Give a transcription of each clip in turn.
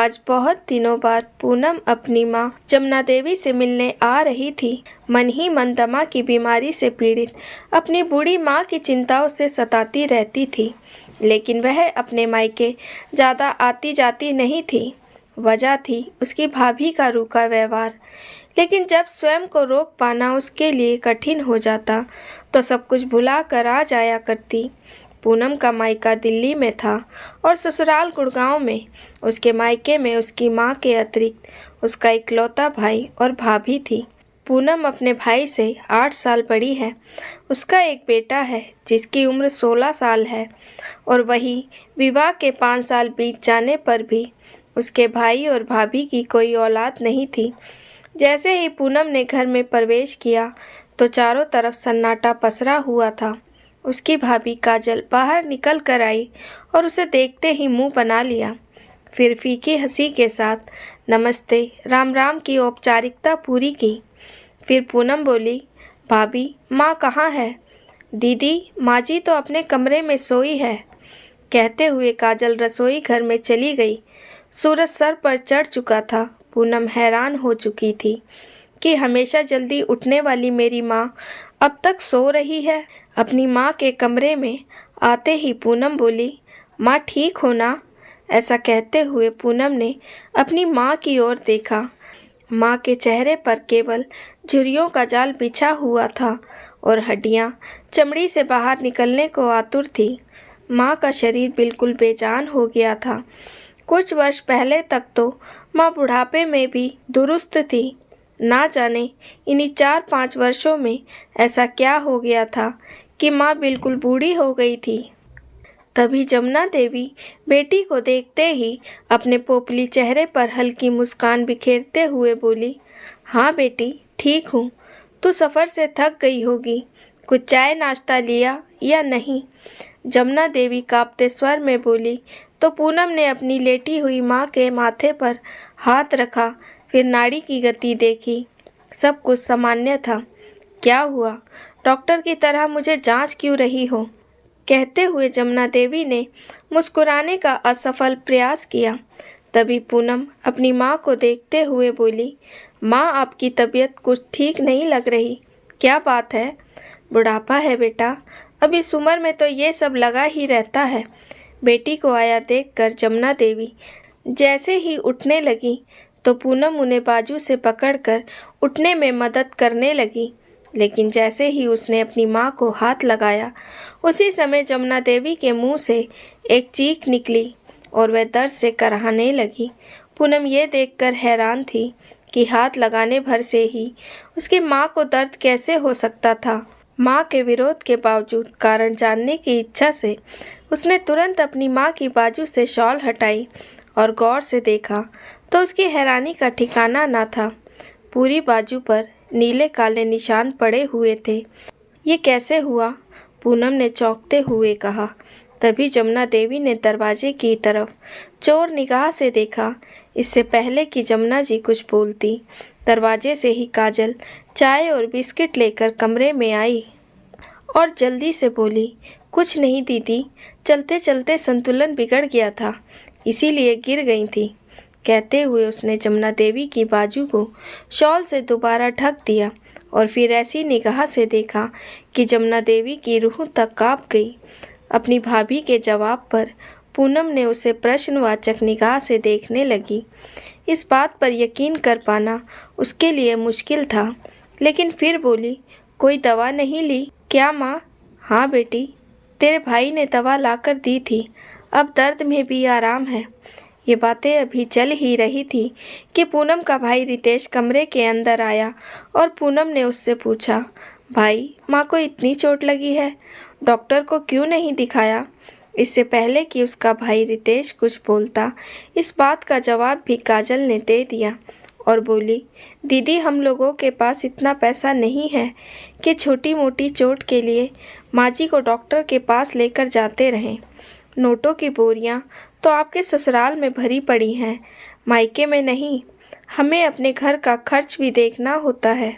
आज बहुत दिनों बाद पूनम अपनी माँ जमुना देवी से मिलने आ रही थी। मन ही मन दमा की बीमारी से पीड़ित अपनी बूढ़ी माँ की चिंताओं से सताती रहती थी, लेकिन वह अपने मायके ज़्यादा आती जाती नहीं थी। वजह थी उसकी भाभी का रूखा व्यवहार। लेकिन जब स्वयं को रोक पाना उसके लिए कठिन हो जाता तो सब कुछ भुला कर आ जाया करती। पूनम का मायका दिल्ली में था और ससुराल गुड़गांव में। उसके मायके में उसकी माँ के अतिरिक्त उसका इकलौता भाई और भाभी थी। पूनम अपने भाई से 8 साल बड़ी है। उसका एक बेटा है जिसकी उम्र 16 साल है और वही विवाह के 5 साल बीत जाने पर भी उसके भाई और भाभी की कोई औलाद नहीं थी। जैसे ही पूनम ने घर में प्रवेश किया तो चारों तरफ सन्नाटा पसरा हुआ था। उसकी भाभी काजल बाहर निकल कर आई और उसे देखते ही मुंह बना लिया। फिर फीकी हंसी के साथ नमस्ते राम राम की औपचारिकता पूरी की। फिर पूनम बोली, भाभी माँ कहाँ है? दीदी माँ जी तो अपने कमरे में सोई है। कहते हुए काजल रसोई घर में चली गई। सूरज सर पर चढ़ चुका था। पूनम हैरान हो चुकी थी कि हमेशा जल्दी उठने वाली मेरी माँ अब तक सो रही है। अपनी माँ के कमरे में आते ही पूनम बोली, माँ ठीक हो ना? ऐसा कहते हुए पूनम ने अपनी माँ की ओर देखा। माँ के चेहरे पर केवल झुर्रियों का जाल बिछा हुआ था और हड्डियाँ चमड़ी से बाहर निकलने को आतुर थी। माँ का शरीर बिल्कुल बेजान हो गया था। कुछ वर्ष पहले तक तो माँ बुढ़ापे में भी दुरुस्त थी। ना जाने इन्हीं 4-5 वर्षों में ऐसा क्या हो गया था कि माँ बिल्कुल बूढ़ी हो गई थी। तभी जमुना देवी बेटी को देखते ही अपने पोपली चेहरे पर हल्की मुस्कान बिखेरते हुए बोली, हाँ बेटी ठीक हूँ। तू सफ़र से थक गई होगी। कुछ चाय नाश्ता लिया या नहीं? जमुना देवी कांपते स्वर में बोली तो पूनम ने अपनी लेटी हुई माँ के माथे पर हाथ रखा। फिर नाड़ी की गति देखी। सब कुछ सामान्य था। क्या हुआ? डॉक्टर की तरह मुझे जांच क्यों रही हो? कहते हुए जमुना देवी ने मुस्कुराने का असफल प्रयास किया। तभी पूनम अपनी माँ को देखते हुए बोली, माँ आपकी तबीयत कुछ ठीक नहीं लग रही। क्या बात है? बुढ़ापा है बेटा, अब इस उम्र में तो ये सब लगा ही रहता है। बेटी को आया देखकर जमुना देवी जैसे ही उठने लगी तो पूनम उन्हें बाजू से पकड़कर उठने में मदद करने लगी। लेकिन जैसे ही उसने अपनी माँ को हाथ लगाया उसी समय जमुना देवी के मुंह से एक चीख निकली और वह दर्द से कराहने लगी। पूनम ये देखकर हैरान थी कि हाथ लगाने भर से ही उसकी माँ को दर्द कैसे हो सकता था। माँ के विरोध के बावजूद कारण जानने की इच्छा से उसने तुरंत अपनी माँ की बाजू से शॉल हटाई और गौर से देखा तो उसकी हैरानी का ठिकाना न था। पूरी बाजू पर नीले काले निशान पड़े हुए थे। ये कैसे हुआ? पूनम ने चौंकते हुए कहा। तभी जमुना देवी ने दरवाजे की तरफ चोर निगाह से देखा। इससे पहले कि जमुना जी कुछ बोलती, दरवाजे से ही काजल चाय और बिस्किट लेकर कमरे में आई और जल्दी से बोली, कुछ नहीं दीदी, चलते चलते संतुलन बिगड़ गया था, इसीलिए गिर गई थी। कहते हुए उसने जमुना देवी की बाजू को शॉल से दोबारा ढक दिया और फिर ऐसी निगाह से देखा कि जमुना देवी की रूह तक कांप गई। अपनी भाभी के जवाब पर पूनम ने उसे प्रश्नवाचक निगाह से देखने लगी। इस बात पर यकीन कर पाना उसके लिए मुश्किल था, लेकिन फिर बोली, कोई दवा नहीं ली क्या माँ? हाँ बेटी, तेरे भाई ने दवा लाकर दी थी, अब दर्द में भी आराम है। ये बातें अभी चल ही रही थी कि पूनम का भाई रितेश कमरे के अंदर आया और पूनम ने उससे पूछा, भाई माँ को इतनी चोट लगी है, डॉक्टर को क्यों नहीं दिखाया? इससे पहले कि उसका भाई रितेश कुछ बोलता, इस बात का जवाब भी काजल ने दे दिया और बोली, दीदी हम लोगों के पास इतना पैसा नहीं है कि छोटी मोटी चोट के लिए माँ जी को डॉक्टर के पास लेकर जाते रहें। नोटों की बोरियां तो आपके ससुराल में भरी पड़ी हैं, मायके में नहीं। हमें अपने घर का खर्च भी देखना होता है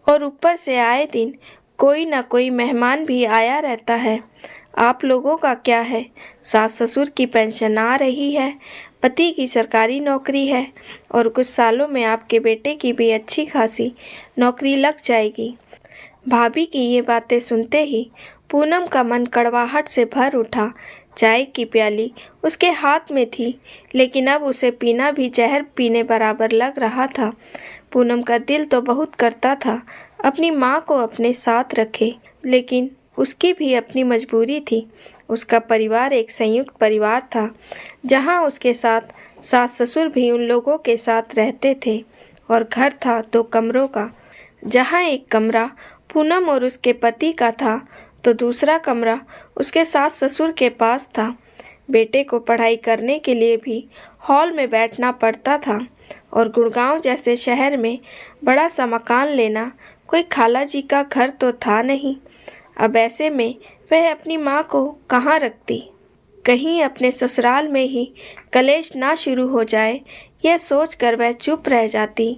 और ऊपर से आए दिन कोई ना कोई मेहमान भी आया रहता है। आप लोगों का क्या है? सास ससुर की पेंशन आ रही है, पति की सरकारी नौकरी है और कुछ सालों में आपके बेटे की भी अच्छी खासी नौकरी लग जाएगी। भाभी की ये बातें सुनते ही पूनम का मन कड़वाहट से भर उठा। चाय की प्याली उसके हाथ में थी, लेकिन अब उसे पीना भी जहर पीने बराबर लग रहा था। पूनम का दिल तो बहुत करता था अपनी माँ को अपने साथ रखे, लेकिन उसकी भी अपनी मजबूरी थी। उसका परिवार एक संयुक्त परिवार था, जहाँ उसके साथ सास ससुर भी उन लोगों के साथ रहते थे, और घर था 2 कमरों का, जहाँ एक कमरा पूनम और उसके पति का था तो दूसरा कमरा उसके सास ससुर के पास था। बेटे को पढ़ाई करने के लिए भी हॉल में बैठना पड़ता था, और गुड़गांव जैसे शहर में बड़ा सा मकान लेना कोई खाला जी का घर तो था नहीं। अब ऐसे में वह अपनी माँ को कहाँ रखती? कहीं अपने ससुराल में ही कलेश ना शुरू हो जाए, यह सोचकर वह चुप रह जाती।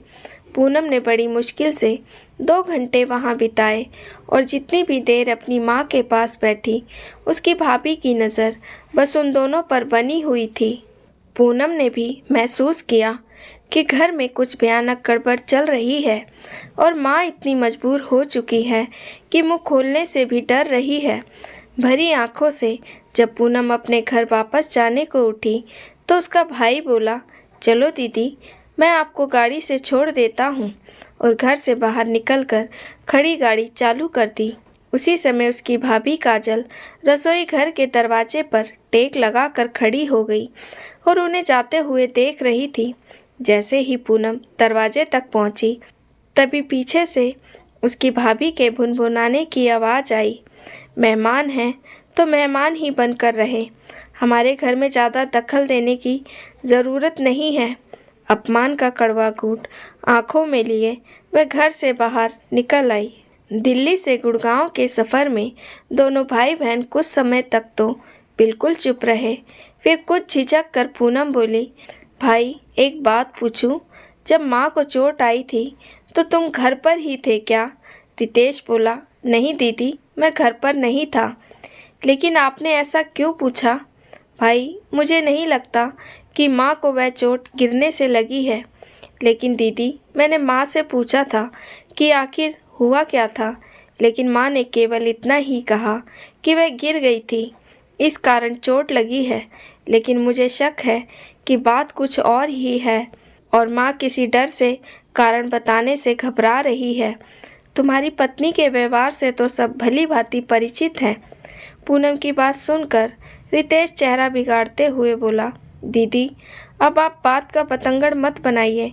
पूनम ने बड़ी मुश्किल से 2 घंटे वहाँ बिताए, और जितनी भी देर अपनी माँ के पास बैठी, उसकी भाभी की नज़र बस उन दोनों पर बनी हुई थी। पूनम ने भी महसूस किया कि घर में कुछ भयानक गड़बड़ चल रही है, और माँ इतनी मजबूर हो चुकी है कि मुँह खोलने से भी डर रही है। भरी आंखों से जब पूनम अपने घर वापस जाने को उठी तो उसका भाई बोला, चलो दीदी, मैं आपको गाड़ी से छोड़ देता हूँ, और घर से बाहर निकलकर खड़ी गाड़ी चालू कर दी। उसी समय उसकी भाभी काजल रसोई घर के दरवाजे पर टेक लगाकर खड़ी हो गई और उन्हें जाते हुए देख रही थी। जैसे ही पूनम दरवाजे तक पहुंची, तभी पीछे से उसकी भाभी के भुनभुनाने की आवाज़ आई, मेहमान हैं तो मेहमान ही बनकर रहें, हमारे घर में ज़्यादा दखल देने की ज़रूरत नहीं है। अपमान का कड़वा घूंट आंखों में लिए वह घर से बाहर निकल आई। दिल्ली से गुड़गांव के सफ़र में दोनों भाई बहन कुछ समय तक तो बिल्कुल चुप रहे। फिर कुछ झिझक कर पूनम बोली, भाई एक बात पूछूं, जब माँ को चोट आई थी तो तुम घर पर ही थे क्या? रितेश बोला, नहीं दीदी, मैं घर पर नहीं था। लेकिन आपने ऐसा क्यों पूछा? भाई मुझे नहीं लगता कि माँ को वह चोट गिरने से लगी है। लेकिन दीदी, मैंने माँ से पूछा था कि आखिर हुआ क्या था, लेकिन माँ ने केवल इतना ही कहा कि वह गिर गई थी, इस कारण चोट लगी है। लेकिन मुझे शक है कि बात कुछ और ही है, और माँ किसी डर से कारण बताने से घबरा रही है। तुम्हारी पत्नी के व्यवहार से तो सब भली भांति परिचित हैं। पूनम की बात सुनकर रितेश चेहरा बिगाड़ते हुए बोला, दीदी अब आप बात का पतंगड़ मत बनाइए,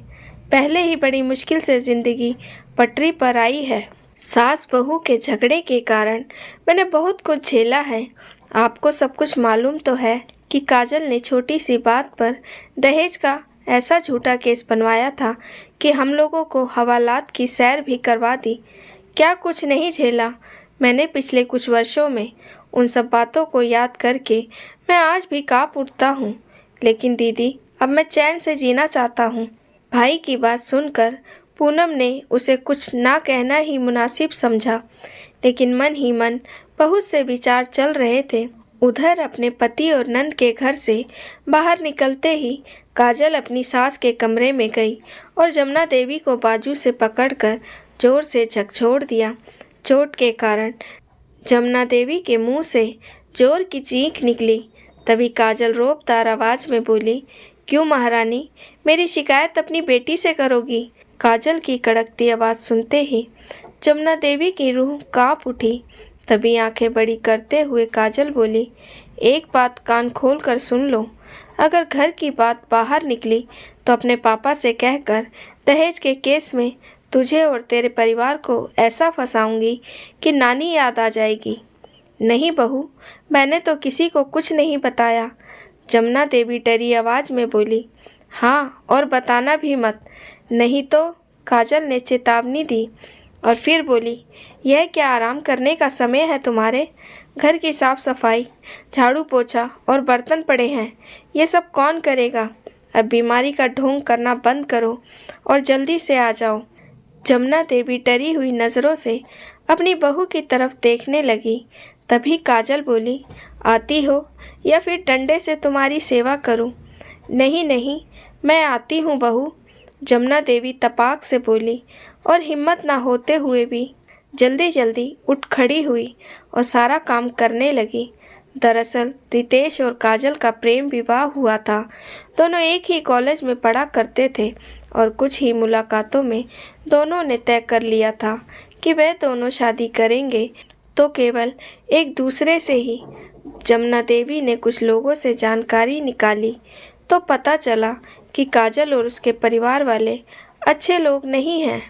पहले ही बड़ी मुश्किल से ज़िंदगी पटरी पर आई है। सास बहू के झगड़े के कारण मैंने बहुत कुछ झेला है। आपको सब कुछ मालूम तो है कि काजल ने छोटी सी बात पर दहेज का ऐसा झूठा केस बनवाया था कि हम लोगों को हवालात की सैर भी करवा दी। क्या कुछ नहीं झेला मैंने पिछले कुछ वर्षों में। उन सब बातों को याद करके मैं आज भी काँप उठता हूँ। लेकिन दीदी, अब मैं चैन से जीना चाहता हूँ। भाई की बात सुनकर पूनम ने उसे कुछ ना कहना ही मुनासिब समझा, लेकिन मन ही मन बहुत से विचार चल रहे थे। उधर अपने पति और नंद के घर से बाहर निकलते ही काजल अपनी सास के कमरे में गई और जमुना देवी को बाजू से पकड़कर जोर से झकझोर दिया। चोट के कारण जमुना देवी के मुंह से जोर की चीख निकली। तभी काजल रोबदार आवाज़ में बोली, क्यों महारानी, मेरी शिकायत अपनी बेटी से करोगी? काजल की कड़कती आवाज़ सुनते ही जमुना देवी की रूह कांप उठी। तभी आंखें बड़ी करते हुए काजल बोली, एक बात कान खोल कर सुन लो, अगर घर की बात बाहर निकली तो अपने पापा से कहकर दहेज के केस में तुझे और तेरे परिवार को ऐसा फंसाऊंगी कि नानी याद आ जाएगी। नहीं बहू, मैंने तो किसी को कुछ नहीं बताया। जमुना देवी डरी आवाज़ में बोली, हाँ और बताना भी मत, नहीं तो। काजल ने चेतावनी दी और फिर बोली, यह क्या आराम करने का समय है तुम्हारे? घर की साफ सफाई, झाड़ू पोछा और बर्तन पड़े हैं, ये सब कौन करेगा? अब बीमारी का ढोंग करना बंद करो और जल्दी से आ जाओ। जमुना देवी डरी हुई नज़रों से अपनी बहू की तरफ देखने लगी। तभी काजल बोली, आती हो या फिर डंडे से तुम्हारी सेवा करूं? नहीं नहीं, मैं आती हूँ बहू, जमुना देवी तपाक से बोली और हिम्मत ना होते हुए भी जल्दी जल्दी उठ खड़ी हुई और सारा काम करने लगी। दरअसल रितेश और काजल का प्रेम विवाह हुआ था। दोनों एक ही कॉलेज में पढ़ा करते थे और कुछ ही मुलाकातों में दोनों ने तय कर लिया था कि वे दोनों शादी करेंगे, तो केवल एक दूसरे से ही। जमुना देवी ने कुछ लोगों से जानकारी निकाली तो पता चला कि काजल और उसके परिवार वाले अच्छे लोग नहीं हैं।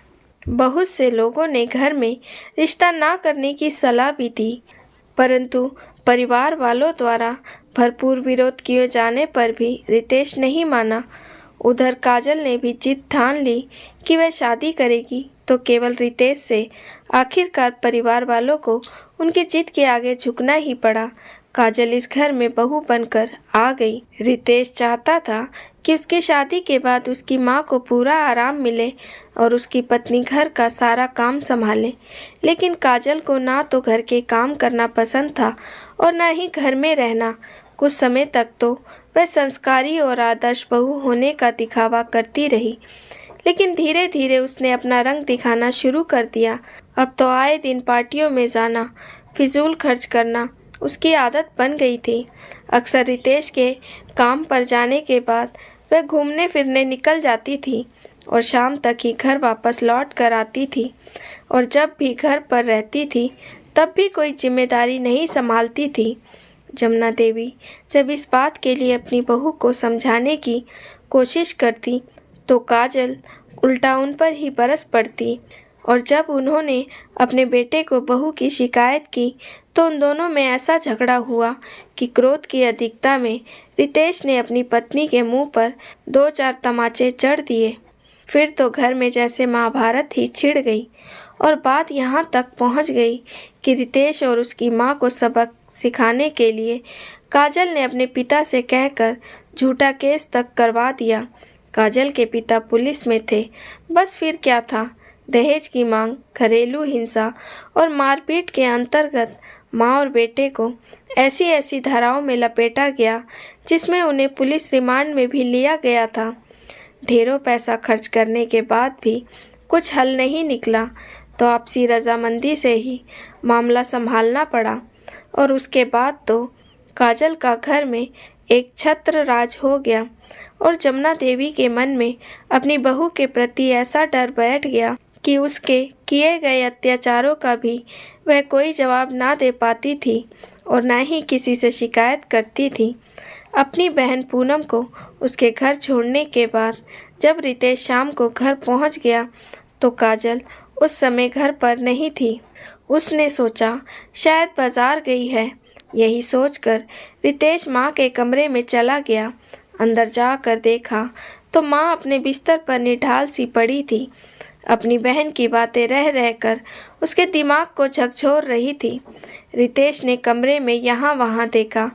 बहुत से लोगों ने घर में रिश्ता ना करने की सलाह भी दी, परंतु परिवार वालों द्वारा भरपूर विरोध किए जाने पर भी रितेश नहीं माना। उधर काजल ने भी जिद ठान ली कि वह शादी करेगी तो केवल रितेश से। आखिरकार परिवार वालों को उनकी जिद के आगे झुकना ही पड़ा। काजल इस घर में बहू बनकर आ गई। रितेश चाहता था कि उसकी शादी के बाद उसकी माँ को पूरा आराम मिले और उसकी पत्नी घर का सारा काम संभाले, लेकिन काजल को ना तो घर के काम करना पसंद था और ना ही घर में रहना। कुछ समय तक तो वह संस्कारी और आदर्श बहू होने का दिखावा करती रही, लेकिन धीरे धीरे उसने अपना रंग दिखाना शुरू कर दिया। अब तो आए दिन पार्टियों में जाना, फिजूल खर्च करना उसकी आदत बन गई थी। अक्सर रितेश के काम पर जाने के बाद वह घूमने फिरने निकल जाती थी और शाम तक ही घर वापस लौट कर आती थी, और जब भी घर पर रहती थी तब भी कोई जिम्मेदारी नहीं संभालती थी। जमुना देवी जब इस बात के लिए अपनी बहू को समझाने की कोशिश करती तो काजल उल्टा उन पर ही बरस पड़ती, और जब उन्होंने अपने बेटे को बहू की शिकायत की तो उन दोनों में ऐसा झगड़ा हुआ कि क्रोध की अधिकता में रितेश ने अपनी पत्नी के मुंह पर 2-4 तमाचे जड़ दिए। फिर तो घर में जैसे महाभारत ही छिड़ गई और बात यहाँ तक पहुँच गई कि रितेश और उसकी माँ को सबक सिखाने के लिए काजल ने अपने पिता से कहकर झूठा केस तक करवा दिया। काजल के पिता पुलिस में थे। बस फिर क्या था, दहेज की मांग, घरेलू हिंसा और मारपीट के अंतर्गत माँ और बेटे को ऐसी ऐसी धाराओं में लपेटा गया जिसमें उन्हें पुलिस रिमांड में भी लिया गया था। ढेरों पैसा खर्च करने के बाद भी कुछ हल नहीं निकला तो आपसी रजामंदी से ही मामला संभालना पड़ा, और उसके बाद तो काजल का घर में एक छत्र राज हो गया और जमुना देवी के मन में अपनी बहू के प्रति ऐसा डर बैठ गया कि उसके किए गए अत्याचारों का भी वह कोई जवाब ना दे पाती थी और ना ही किसी से शिकायत करती थी। अपनी बहन पूनम को उसके घर छोड़ने के बाद जब रितेश शाम को घर पहुंच गया तो काजल उस समय घर पर नहीं थी। उसने सोचा शायद बाजार गई है। यही सोचकर रितेश माँ के कमरे में चला गया। अंदर जाकर देखा तो माँ अपने बिस्तर पर निढाल सी पड़ी थी। अपनी बहन की बातें रह रहकर उसके दिमाग को झकझोर रही थी। रितेश ने कमरे में यहाँ वहाँ देखा,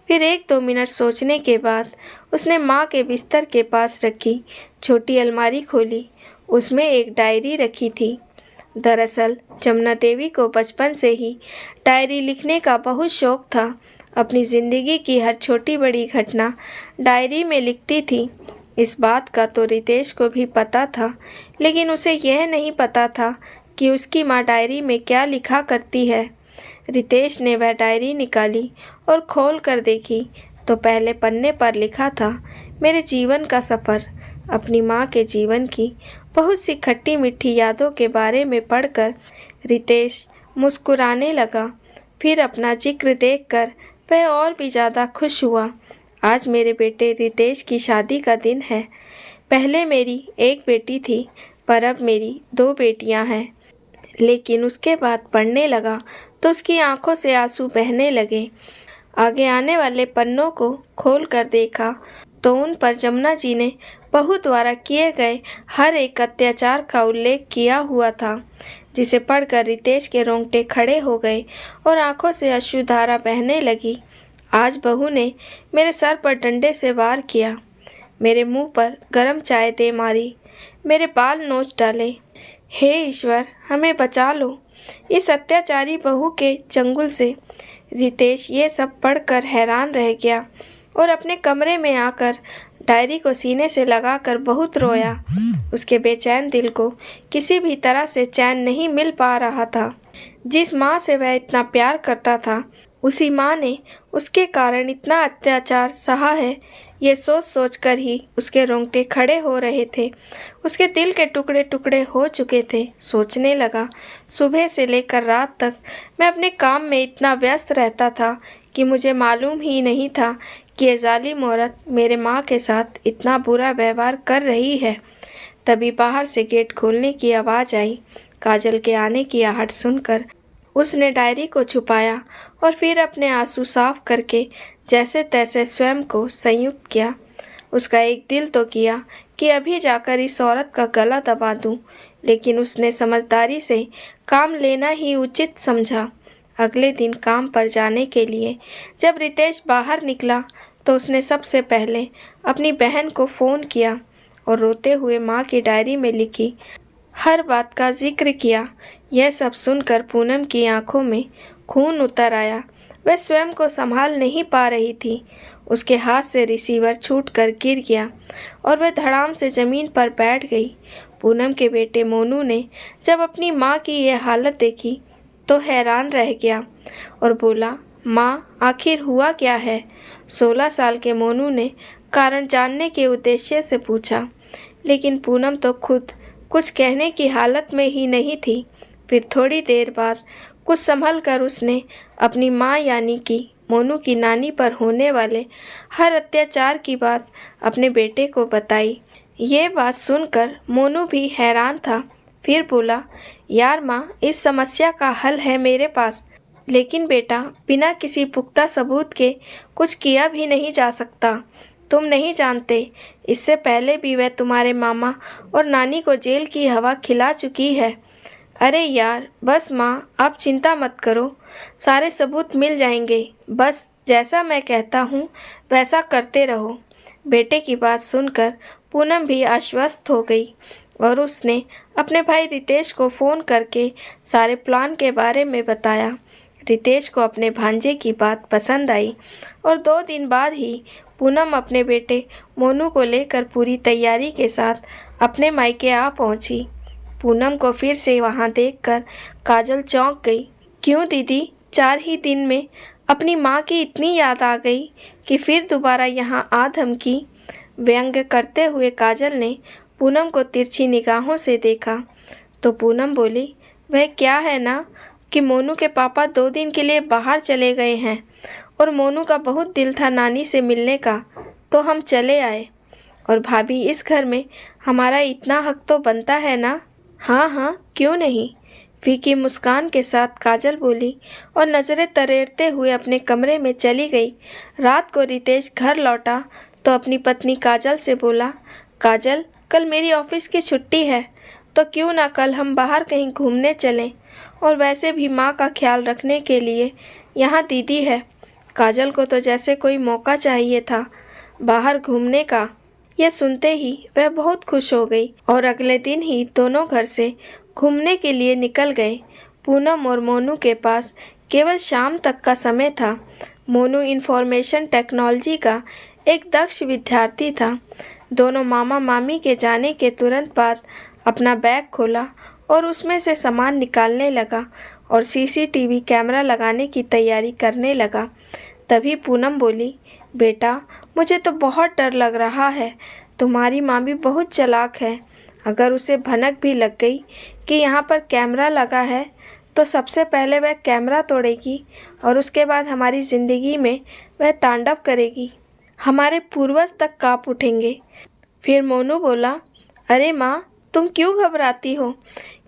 फिर 1-2 मिनट सोचने के बाद उसने माँ के बिस्तर के पास रखी छोटी अलमारी खोली। उसमें एक डायरी रखी थी। दरअसल जमुना देवी को बचपन से ही डायरी लिखने का बहुत शौक था। अपनी ज़िंदगी की हर छोटी बड़ी घटना डायरी में लिखती थी। इस बात का तो रितेश को भी पता था, लेकिन उसे यह नहीं पता था कि उसकी माँ डायरी में क्या लिखा करती है। रितेश ने वह डायरी निकाली और खोल कर देखी तो पहले पन्ने पर लिखा था, मेरे जीवन का सफ़र। अपनी माँ के जीवन की बहुत सी खट्टी मीठी यादों के बारे में पढ़कर रितेश मुस्कुराने लगा। फिर अपना जिक्र देखकर वह और भी ज़्यादा खुश हुआ। आज मेरे बेटे रितेश की शादी का दिन है। पहले मेरी एक बेटी थी, पर अब मेरी 2 बेटियां हैं। लेकिन उसके बाद पढ़ने लगा तो उसकी आंखों से आंसू बहने लगे। आगे आने वाले पन्नों को खोल कर देखा तो उन पर जमुना जी ने बहू द्वारा किए गए हर एक अत्याचार का उल्लेख किया हुआ था, जिसे पढ़कर रितेश के रोंगटे खड़े हो गए और आंखों से अश्रुधारा बहने लगी। आज बहू ने मेरे सर पर डंडे से वार किया, मेरे मुंह पर गरम चाय दे मारी, मेरे बाल नोच डाले। हे ईश्वर, हमें बचा लो इस अत्याचारी बहू के चंगुल से। रितेश ये सब पढ़कर हैरान रह गया और अपने कमरे में आकर डायरी को सीने से लगाकर बहुत रोया। उसके बेचैन दिल को किसी भी तरह से चैन नहीं मिल पा रहा था। जिस माँ से वह इतना प्यार करता था, उसी माँ ने उसके कारण इतना अत्याचार सहा है, ये सोच सोच कर ही उसके रोंगटे खड़े हो रहे थे। उसके दिल के टुकड़े टुकड़े हो चुके थे। सोचने लगा, सुबह से लेकर रात तक मैं अपने काम में इतना व्यस्त रहता था कि मुझे मालूम ही नहीं था कि ये जालिम औरत मेरे माँ के साथ इतना बुरा व्यवहार कर रही है। तभी बाहर से गेट खोलने की आवाज़ आई। काजल के आने की आहट सुनकर उसने डायरी को छुपाया और फिर अपने आंसू साफ करके जैसे तैसे स्वयं को संयुक्त किया। उसका एक दिल तो किया कि अभी जाकर इस औरत का गला दबा दूं, लेकिन उसने समझदारी से काम लेना ही उचित समझा। अगले दिन काम पर जाने के लिए जब रितेश बाहर निकला तो उसने सबसे पहले अपनी बहन को फ़ोन किया और रोते हुए माँ की डायरी में लिखी हर बात का जिक्र किया। यह सब सुनकर पूनम की आंखों में खून उतर आया। वह स्वयं को संभाल नहीं पा रही थी। उसके हाथ से रिसीवर छूटकर गिर गया और वह धड़ाम से ज़मीन पर बैठ गई। पूनम के बेटे मोनू ने जब अपनी माँ की यह हालत देखी तो हैरान रह गया और बोला, माँ आखिर हुआ क्या है? 16 साल के मोनू ने कारण जानने के उद्देश्य से पूछा, लेकिन पूनम तो खुद कुछ कहने की हालत में ही नहीं थी। फिर थोड़ी देर बाद कुछ संभल कर उसने अपनी माँ यानी कि मोनू की नानी पर होने वाले हर अत्याचार की बात अपने बेटे को बताई। ये बात सुनकर मोनू भी हैरान था। फिर बोला, यार माँ, इस समस्या का हल है मेरे पास, लेकिन बेटा बिना किसी पुख्ता सबूत के कुछ किया भी नहीं जा सकता। तुम नहीं जानते, इससे पहले भी वह तुम्हारे मामा और नानी को जेल की हवा खिला चुकी है। अरे यार बस माँ, आप चिंता मत करो, सारे सबूत मिल जाएंगे। बस जैसा मैं कहता हूँ वैसा करते रहो। बेटे की बात सुनकर पूनम भी आश्वस्त हो गई और उसने अपने भाई रितेश को फ़ोन करके सारे प्लान के बारे में बताया। रितेश को अपने भांजे की बात पसंद आई और 2 दिन बाद ही पूनम अपने बेटे मोनू को लेकर पूरी तैयारी के साथ अपने मायके आ पहुंची। पूनम को फिर से वहां देखकर काजल चौंक गई। क्यों दीदी, 4 ही दिन में अपनी माँ की इतनी याद आ गई कि फिर दोबारा यहाँ आ धमकी? व्यंग्य करते हुए काजल ने पूनम को तिरछी निगाहों से देखा तो पूनम बोली, वह क्या है ना कि मोनू के पापा 2 दिन के लिए बाहर चले गए हैं और मोनू का बहुत दिल था नानी से मिलने का, तो हम चले आए। और भाभी, इस घर में हमारा इतना हक तो बनता है ना? हाँ हाँ, क्यों नहीं, फीकी मुस्कान के साथ काजल बोली और नज़रें तरेरते हुए अपने कमरे में चली गई। रात को रितेश घर लौटा तो अपनी पत्नी काजल से बोला, काजल कल मेरी ऑफिस की छुट्टी है, तो क्यों ना कल हम बाहर कहीं घूमने चलें, और वैसे भी माँ का ख्याल रखने के लिए यहाँ दीदी है। काजल को तो जैसे कोई मौका चाहिए था बाहर घूमने का। यह सुनते ही वह बहुत खुश हो गई और अगले दिन ही दोनों घर से घूमने के लिए निकल गए। पूनम और मोनू के पास केवल शाम तक का समय था। मोनू इंफॉर्मेशन टेक्नोलॉजी का एक दक्ष विद्यार्थी था। दोनों मामा मामी के जाने के तुरंत बाद अपना बैग खोला और उसमें से सामान निकालने लगा और सीसीटीवी कैमरा लगाने की तैयारी करने लगा। तभी पूनम बोली, बेटा मुझे तो बहुत डर लग रहा है। तुम्हारी माँ भी बहुत चालाक है। अगर उसे भनक भी लग गई कि यहाँ पर कैमरा लगा है तो सबसे पहले वह कैमरा तोड़ेगी और उसके बाद हमारी ज़िंदगी में वह तांडव करेगी। हमारे पूर्वज तक काँप उठेंगे। फिर मोनू बोला, अरे माँ, तुम क्यों घबराती हो?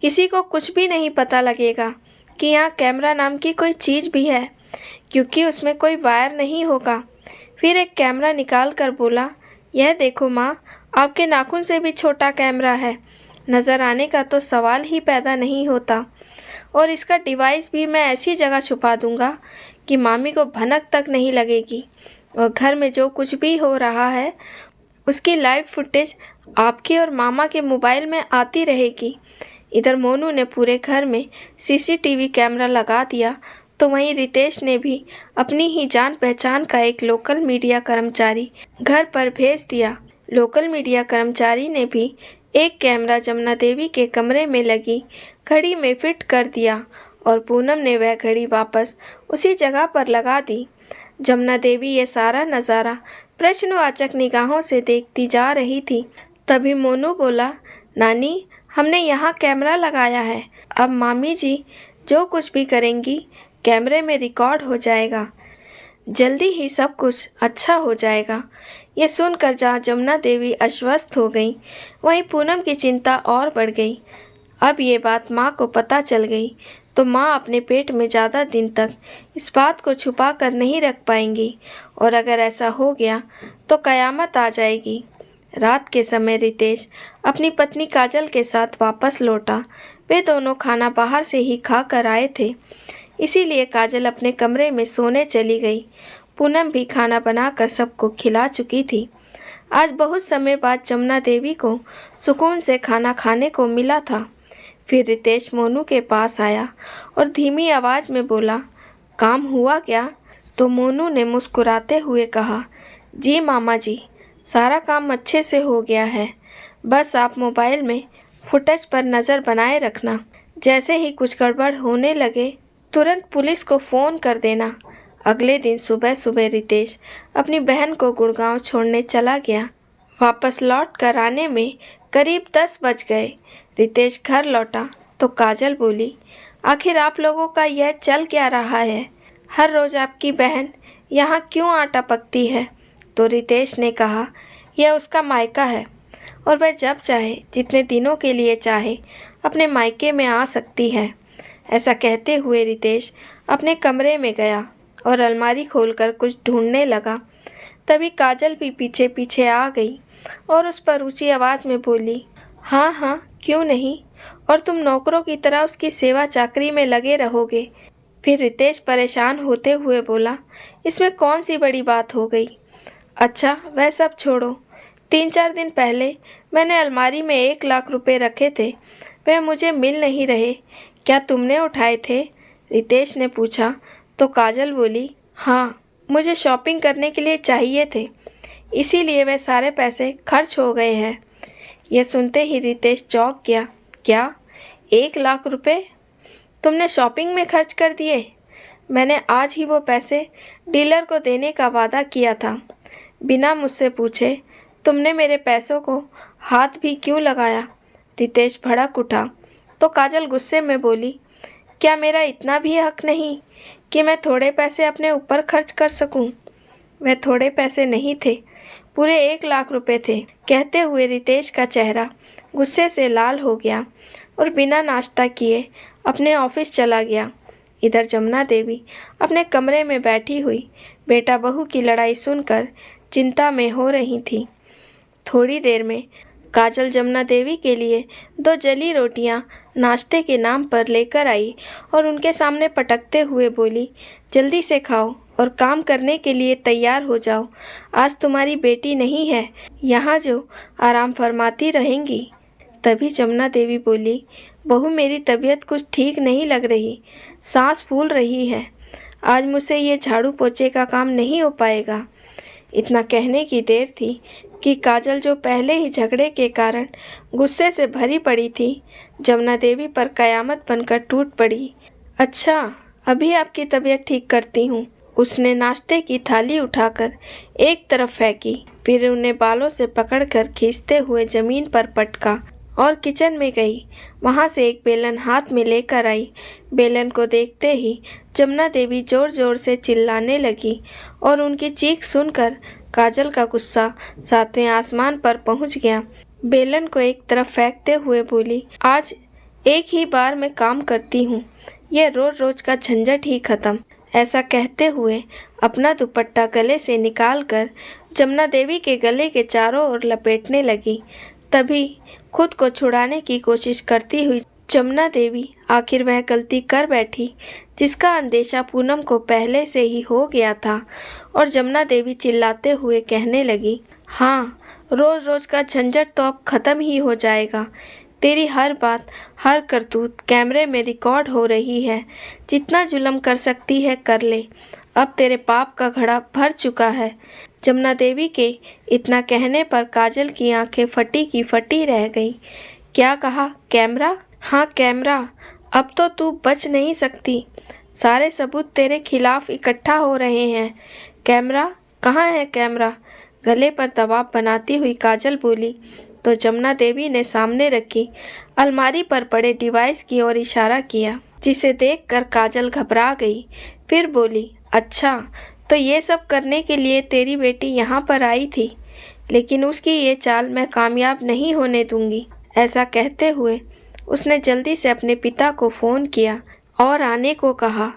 किसी को कुछ भी नहीं पता लगेगा कि यहाँ कैमरा नाम की कोई चीज़ भी है, क्योंकि उसमें कोई वायर नहीं होगा। फिर एक कैमरा निकाल कर बोला, यह देखो माँ, आपके नाखून से भी छोटा कैमरा है। नज़र आने का तो सवाल ही पैदा नहीं होता। और इसका डिवाइस भी मैं ऐसी जगह छुपा दूँगा कि मामी को भनक तक नहीं लगेगी, और घर में जो कुछ भी हो रहा है उसकी लाइव फुटेज आपके और मामा के मोबाइल में आती रहेगी। इधर मोनू ने पूरे घर में सीसीटीवी कैमरा लगा दिया तो वहीं रितेश ने भी अपनी ही जान पहचान का एक लोकल मीडिया कर्मचारी घर पर भेज दिया। लोकल मीडिया कर्मचारी ने भी एक कैमरा जमुना देवी के कमरे में लगी घड़ी में फिट कर दिया और पूनम ने वह घड़ी वापस उसी जगह पर लगा दी। जमुना देवी ये सारा नज़ारा प्रश्नवाचक निगाहों से देखती जा रही थी। तभी मोनू बोला, नानी, हमने यहाँ कैमरा लगाया है। अब मामी जी जो कुछ भी करेंगी कैमरे में रिकॉर्ड हो जाएगा। जल्दी ही सब कुछ अच्छा हो जाएगा। ये सुनकर जहाँ जमुना देवी आश्वस्त हो गई, वहीं पूनम की चिंता और बढ़ गई। अब ये बात माँ को पता चल गई तो माँ अपने पेट में ज़्यादा दिन तक इस बात को छुपा कर नहीं रख पाएंगी और अगर ऐसा हो गया तो कयामत आ जाएगी। रात के समय रितेश अपनी पत्नी काजल के साथ वापस लौटा। वे दोनों खाना बाहर से ही खा कर आए थे, इसीलिए काजल अपने कमरे में सोने चली गई। पूनम भी खाना बनाकर सबको खिला चुकी थी। आज बहुत समय बाद जमुना देवी को सुकून से खाना खाने को मिला था। फिर रितेश मोनू के पास आया और धीमी आवाज़ में बोला, काम हुआ क्या? तो मोनू ने मुस्कुराते हुए कहा, जी मामा जी, सारा काम अच्छे से हो गया है। बस आप मोबाइल में फुटेज पर नज़र बनाए रखना। जैसे ही कुछ गड़बड़ होने लगे तुरंत पुलिस को फ़ोन कर देना। अगले दिन सुबह सुबह रितेश अपनी बहन को गुड़गांव छोड़ने चला गया। वापस लौट कर आने में करीब 10 बज गए। रितेश घर लौटा तो काजल बोली, आखिर आप लोगों का यह चल क्या रहा है? हर रोज़ आपकी बहन यहाँ क्यों आटा पकती है? तो रितेश ने कहा, यह उसका मायका है और वह जब चाहे, जितने दिनों के लिए चाहे, अपने मायके में आ सकती है। ऐसा कहते हुए रितेश अपने कमरे में गया और अलमारी खोलकर कुछ ढूंढने लगा। तभी काजल भी पीछे पीछे आ गई और उस पर ऊंची आवाज़ में बोली, हाँ हाँ, क्यों नहीं, और तुम नौकरों की तरह उसकी सेवा चाकरी में लगे रहोगे। फिर रितेश परेशान होते हुए बोला, इसमें कौन सी बड़ी बात हो गई? अच्छा वह सब छोड़ो, 3-4 दिन पहले मैंने अलमारी में 1 लाख रुपए रखे थे, वह मुझे मिल नहीं रहे, क्या तुमने उठाए थे? रितेश ने पूछा तो काजल बोली, हाँ, मुझे शॉपिंग करने के लिए चाहिए थे, इसीलिए वह सारे पैसे खर्च हो गए हैं। यह सुनते ही रितेश चौंक गया। क्या 1 लाख रुपए तुमने शॉपिंग में खर्च कर दिए? मैंने आज ही वो पैसे डीलर को देने का वादा किया था। बिना मुझसे पूछे तुमने मेरे पैसों को हाथ भी क्यों लगाया? रितेश भड़क उठा तो काजल गुस्से में बोली, क्या मेरा इतना भी हक नहीं कि मैं थोड़े पैसे अपने ऊपर खर्च कर सकूं? वह थोड़े पैसे नहीं थे, पूरे 1 लाख रुपए थे। कहते हुए रितेश का चेहरा गुस्से से लाल हो गया और बिना नाश्ता किए अपने ऑफिस चला गया। इधर जमुना देवी अपने कमरे में बैठी हुई बेटा बहू की लड़ाई सुनकर चिंता में हो रही थी। थोड़ी देर में काजल जमुना देवी के लिए 2 जली रोटियां नाश्ते के नाम पर लेकर आई और उनके सामने पटकते हुए बोली, जल्दी से खाओ और काम करने के लिए तैयार हो जाओ। आज तुम्हारी बेटी नहीं है यहाँ जो आराम फरमाती रहेंगी। तभी जमुना देवी बोली, बहू, मेरी तबीयत कुछ ठीक नहीं लग रही, सांस फूल रही है। आज मुझसे ये झाड़ू पोछे का काम नहीं हो पाएगा। इतना कहने की देर थी कि काजल, जो पहले ही झगड़े के कारण गुस्से से भरी पड़ी थी, जमुना देवी पर कयामत बनकर टूट पड़ी। अच्छा, अभी आपकी तबीयत ठीक करती हूँ। उसने नाश्ते की थाली उठाकर एक तरफ फेंकी, फिर उन्हें बालों से पकड़कर खींचते हुए ज़मीन पर पटका और किचन में गई। वहाँ से एक बेलन हाथ में लेकर आई। बेलन को देखते ही जमुना देवी ज़ोर ज़ोर से चिल्लाने लगी और उनकी चीख सुनकर काजल का गुस्सा 7वें आसमान पर पहुँच गया। बेलन को एक तरफ फेंकते हुए बोली, आज एक ही बार में काम करती हूँ, यह रोज़ रोज़ का झंझट ही खत्म। ऐसा कहते हुए अपना दुपट्टा गले से निकालकर जमुना देवी के गले के चारों ओर लपेटने लगी। तभी खुद को छुड़ाने की कोशिश करती हुई जमुना देवी आखिर वह गलती कर बैठी जिसका अंदेशा पूनम को पहले से ही हो गया था और जमुना देवी चिल्लाते हुए कहने लगी, हाँ, रोज़ रोज़ का झंझट तो अब ख़त्म ही हो जाएगा। तेरी हर बात, हर करतूत कैमरे में रिकॉर्ड हो रही है। जितना जुल्म कर सकती है कर ले, अब तेरे पाप का घड़ा भर चुका है। जमुना देवी के इतना कहने पर काजल की आंखें फटी की फटी रह गईं। क्या कहा? कैमरा? हाँ कैमरा। अब तो तू बच नहीं सकती। सारे सबूत तेरे खिलाफ इकट्ठा हो रहे हैं। कैमरा? कहाँ है कैमरा? गले पर दबाव बनाती हुई काजल बोली तो जमुना देवी ने सामने रखी अलमारी पर पड़े डिवाइस की ओर इशारा किया, जिसे देखकर काजल घबरा गई। फिर बोली, अच्छा तो ये सब करने के लिए तेरी बेटी यहाँ पर आई थी, लेकिन उसकी ये चाल मैं कामयाब नहीं होने दूंगी। ऐसा कहते हुए उसने जल्दी से अपने पिता को फ़ोन किया और आने को कहा।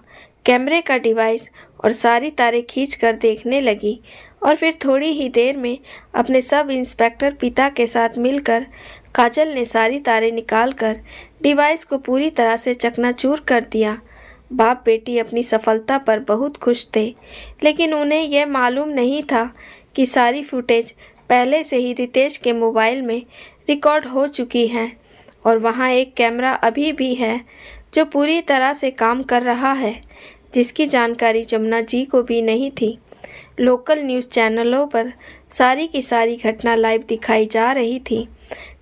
कैमरे का डिवाइस और सारी तारें खींचकर देखने लगी और फिर थोड़ी ही देर में अपने सब इंस्पेक्टर पिता के साथ मिलकर काजल ने सारी तारें निकालकर डिवाइस को पूरी तरह से चकनाचूर कर दिया। बाप बेटी अपनी सफलता पर बहुत खुश थे, लेकिन उन्हें यह मालूम नहीं था कि सारी फुटेज पहले से ही रितेश के मोबाइल में रिकॉर्ड हो चुकी हैं और वहाँ एक कैमरा अभी भी है जो पूरी तरह से काम कर रहा है, जिसकी जानकारी जमुना जी को भी नहीं थी। लोकल न्यूज़ चैनलों पर सारी की सारी घटना लाइव दिखाई जा रही थी,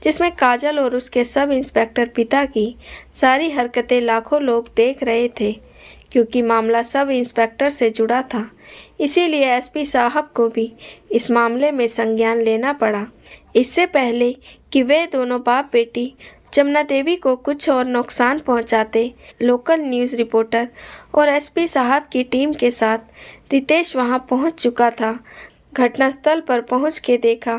जिसमें काजल और उसके सब इंस्पेक्टर पिता की सारी हरकतें लाखों लोग देख रहे थे। क्योंकि मामला सब इंस्पेक्टर से जुड़ा था, इसीलिए एसपी साहब को भी इस मामले में संज्ञान लेना पड़ा। इससे पहले कि वे दोनों बाप बेटी जमुना देवी को कुछ और नुकसान पहुंचाते, लोकल न्यूज़ रिपोर्टर और एसपी साहब की टीम के साथ रितेश वहां पहुंच चुका था। घटनास्थल पर पहुंच के देखा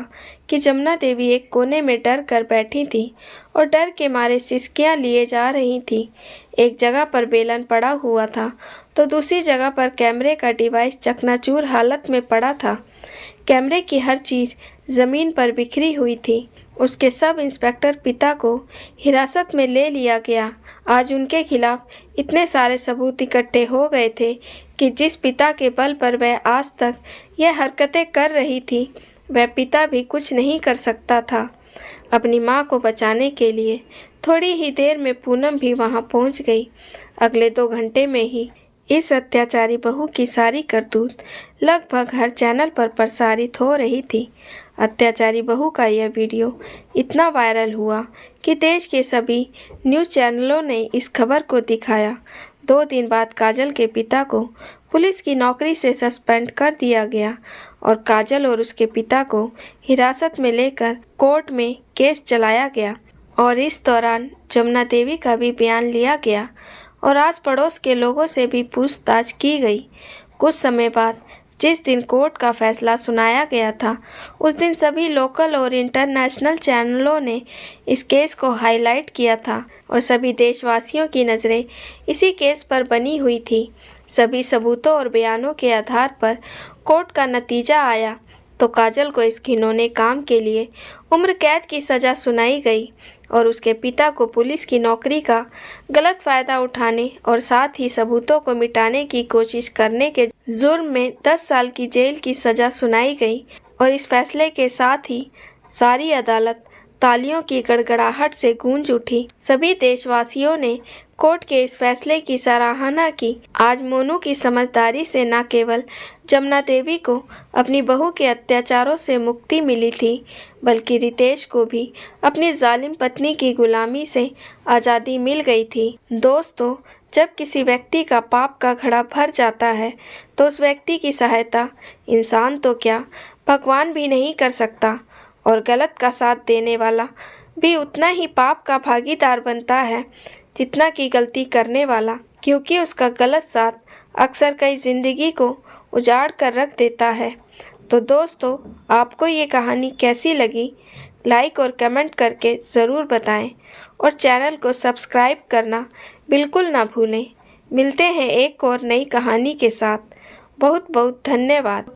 कि जमुना देवी एक कोने में डर कर बैठी थी और डर के मारे सिसकियां लिए जा रही थी। एक जगह पर बेलन पड़ा हुआ था तो दूसरी जगह पर कैमरे का डिवाइस चकनाचूर हालत में पड़ा था। कैमरे की हर चीज़ ज़मीन पर बिखरी हुई थी। उसके सब इंस्पेक्टर पिता को हिरासत में ले लिया गया। आज उनके खिलाफ इतने सारे सबूत इकट्ठे हो गए थे कि जिस पिता के बल पर वह आज तक यह हरकतें कर रही थी, वह पिता भी कुछ नहीं कर सकता था। अपनी माँ को बचाने के लिए थोड़ी ही देर में पूनम भी वहाँ पहुँच गई। अगले 2 घंटे में ही इस अत्याचारी बहू की सारी करतूत लगभग हर चैनल पर प्रसारित हो रही थी। अत्याचारी बहू का यह वीडियो इतना वायरल हुआ कि देश के सभी न्यूज़ चैनलों ने इस खबर को दिखाया। 2 दिन बाद काजल के पिता को पुलिस की नौकरी से सस्पेंड कर दिया गया और काजल और उसके पिता को हिरासत में लेकर कोर्ट में केस चलाया गया और इस दौरान जमुना देवी का भी बयान लिया गया और आस पड़ोस के लोगों से भी पूछताछ की गई। कुछ समय बाद जिस दिन कोर्ट का फैसला सुनाया गया था, उस दिन सभी लोकल और इंटरनेशनल चैनलों ने इस केस को हाईलाइट किया था और सभी देशवासियों की नज़रें इसी केस पर बनी हुई थी। सभी सबूतों और बयानों के आधार पर कोर्ट का नतीजा आया तो काजल को इस घिनौने काम के लिए उम्र कैद की सज़ा सुनाई गई और उसके पिता को पुलिस की नौकरी का गलत फ़ायदा उठाने और साथ ही सबूतों को मिटाने की कोशिश करने के जुर्म में 10 साल की जेल की सज़ा सुनाई गई। और इस फैसले के साथ ही सारी अदालत तालियों की गड़गड़ाहट से गूंज उठी। सभी देशवासियों ने कोर्ट के इस फैसले की सराहना की। आज मोनू की समझदारी से न केवल जमुना देवी को अपनी बहू के अत्याचारों से मुक्ति मिली थी, बल्कि रितेश को भी अपनी जालिम पत्नी की गुलामी से आज़ादी मिल गई थी। दोस्तों, जब किसी व्यक्ति का पाप का घड़ा भर जाता है तो उस व्यक्ति की सहायता इंसान तो क्या, भगवान भी नहीं कर सकता और गलत का साथ देने वाला भी उतना ही पाप का भागीदार बनता है जितना कि गलती करने वाला, क्योंकि उसका गलत साथ अक्सर कई ज़िंदगी को उजाड़ कर रख देता है। तो दोस्तों, आपको ये कहानी कैसी लगी? लाइक और कमेंट करके ज़रूर बताएं और चैनल को सब्सक्राइब करना बिल्कुल ना भूलें। मिलते हैं एक और नई कहानी के साथ। बहुत बहुत धन्यवाद।